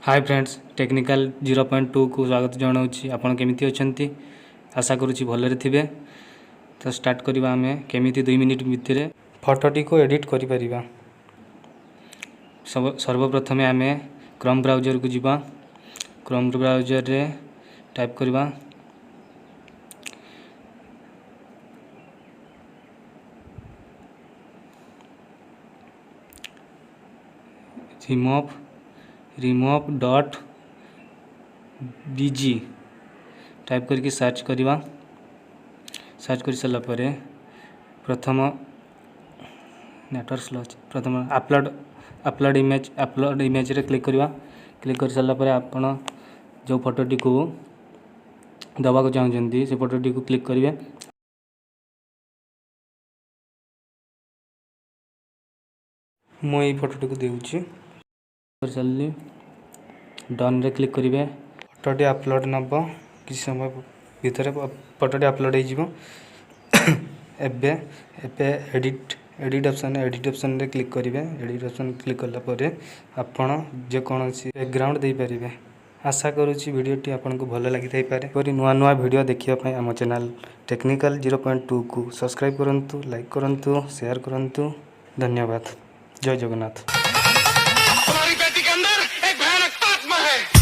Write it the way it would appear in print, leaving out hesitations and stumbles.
Hi friends, technical 0.2 को स्वागत जनाऊँगी। आपन केमिति अछंती? आशा करुच्ची भलरे थिबे। तो स्टार्ट करवा आमे केमिति 2 मिनिट भितर फोटोटी को एडिट करि परिबा। सर्वप्रथमे आमे क्रोम ब्राउजर को जिबा। क्रोम ब्राउजर रे टाइप करवा remove.bg टाइप करके सर्च करवा। सर्च कर सारा पर प्रथम नेटवर्क स्लो प्रथम अपलोड इमेज रे क्लिक करवा। क्लिक कर सारा पर आपण जो फोटोटी को दबा को चाहते से फोटोटी को क्लिक करेंगे। मुझे फोटोटी को देउची कर सारे डन रे क्लिक करेंगे। फोटोटी अपलोड नब किसी समय भितर फोटोटी अपलोड हो एडिट ऑप्शन रे क्लिक करेंगे। एडिट ऑप्शन क्लिक कला परे आपण जेकोसी बैकग्राउंड दे पारे। आशा करुच्ची वीडियोटी आपको भल लगी पारे। नुआ नुआ वीडियो देखिए आम चैनल टेक्निकल 0.2 को सब्सक्राइब करंतु, लाइक करंतु, शेयर करंतु। धन्यवाद। जय जगन्नाथ। हमारी बेटी के अंदर एक भयानक आत्मा है।